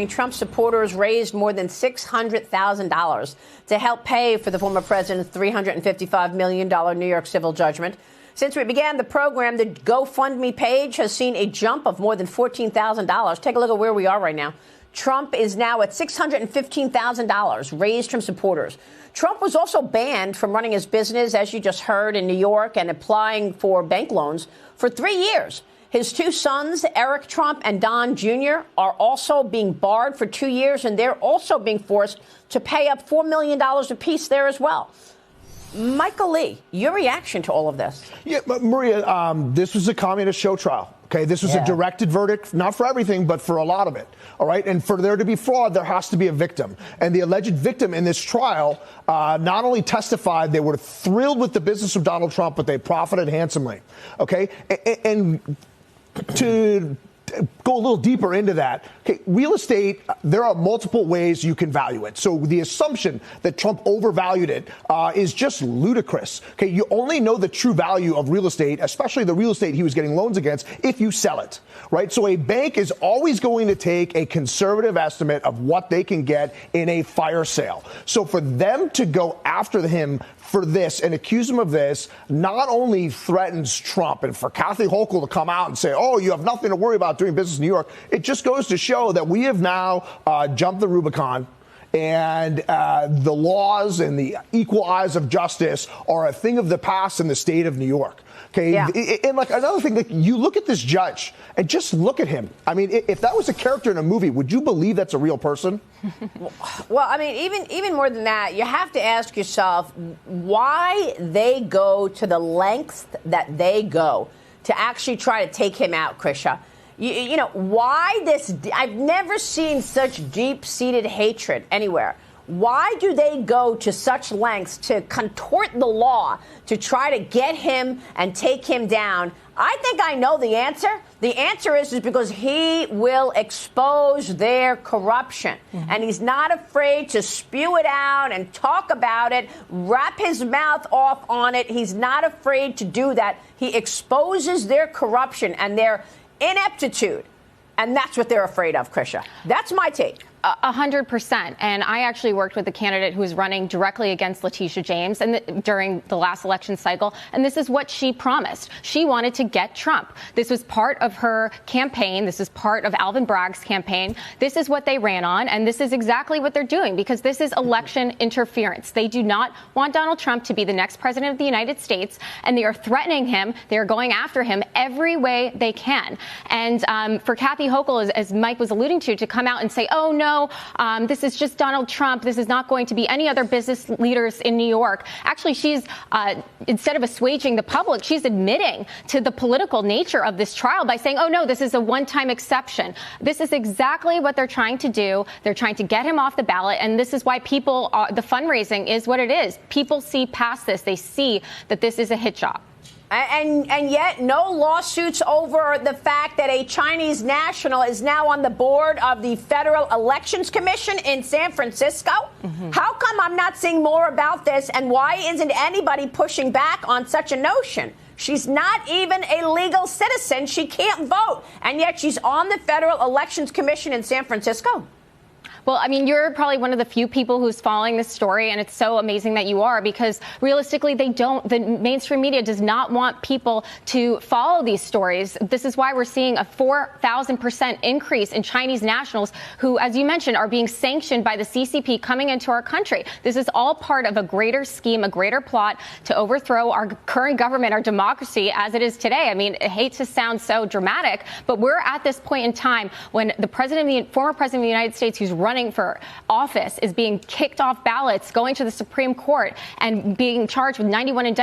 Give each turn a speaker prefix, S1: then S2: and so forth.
S1: Trump supporters raised more than $600,000 to help pay for the former president's $355 million New York civil judgment. Since we began the program, the GoFundMe page has seen a jump of more than $14,000. Take a look at where we are right now. Trump is now at $615,000 raised from supporters. Trump was also banned from running his business, as you just heard, in New York and applying for bank loans for 3 years. His two sons, Eric Trump and Don Jr., are also being barred for 2 years, and they're also being forced to pay up $4 million apiece there as well. Michael Lee, your reaction to all of this?
S2: Yeah, Maria, this was a communist show trial. Okay, this was a directed verdict, not for everything, but for a lot of it. All right. And for there to be fraud, there has to be a victim. And the alleged victim in this trial not only testified they were thrilled with the business of Donald Trump, but they profited handsomely. OK, and to go a little deeper into that, okay, real estate, there are multiple ways you can value it. So the assumption that Trump overvalued it is just ludicrous. Okay, you only know the true value of real estate, especially the real estate he was getting loans against, if you sell it, right? So a bank is always going to take a conservative estimate of what they can get in a fire sale. So for them to go after him for this and accuse him of this not only threatens Trump, and for Kathy Hochul to come out and say, oh, you have nothing to worry about doing business in New York, it just goes to show that we have now jumped the Rubicon. And the laws and the equal eyes of justice are a thing of the past in the state of New York. Okay. Yeah. And like another thing, that you look at this judge and just look at him. I mean, if that was a character in a movie, would you believe that's a real person?
S1: Well, I mean, even more than that, you have to ask yourself why they go to the lengths that they go to actually try to take him out, Krisha. You know, why this? I've never seen such deep-seated hatred anywhere. Why do they go to such lengths to contort the law to try to get him and take him down? I think I know the answer. The answer is because he will expose their corruption. And he's not afraid to spew it out and talk about it, wrap his mouth off on it. He's not afraid to do that. He exposes their corruption and their ineptitude. And that's what they're afraid of, Krisha. That's my take.
S3: 100%. And I actually worked with a candidate who was running directly against Letitia James during the last election cycle. And this is what she promised. She wanted to get Trump. This was part of her campaign. This is part of Alvin Bragg's campaign. This is what they ran on. And this is exactly what they're doing, because this is election interference. They do not want Donald Trump to be the next president of the United States. And they are threatening him. They are going after him every way they can. And for Kathy Hochul, as Mike was alluding to come out and say, oh, no, this is just Donald Trump. This is not going to be any other business leaders in New York. Actually, she's instead of assuaging the public, she's admitting to the political nature of this trial by saying, oh, no, this is a one-time exception. This is exactly what they're trying to do. They're trying to get him off the ballot. And this is why people, the fundraising is what it is. People see past this. They see that this is a hit job.
S1: And yet no lawsuits over the fact that a Chinese national is now on the board of the Federal Elections Commission in San Francisco. How come I'm not seeing more about this? And why isn't anybody pushing back on such a notion? She's not even a legal citizen. She can't vote. And yet she's on the Federal Elections Commission in San Francisco.
S3: Well, I mean, you're probably one of the few people who's following this story, and it's so amazing that you are, because realistically, the mainstream media does not want people to follow these stories. This is why we're seeing a 4,000% increase in Chinese nationals who, as you mentioned, are being sanctioned by the CCP coming into our country. This is all part of a greater scheme, a greater plot to overthrow our current government, our democracy as it is today. I mean, I hate to sound so dramatic, but we're at this point in time when the former president of the United States, who's running for office, is being kicked off ballots, going to the Supreme Court, and being charged with 91 indictments.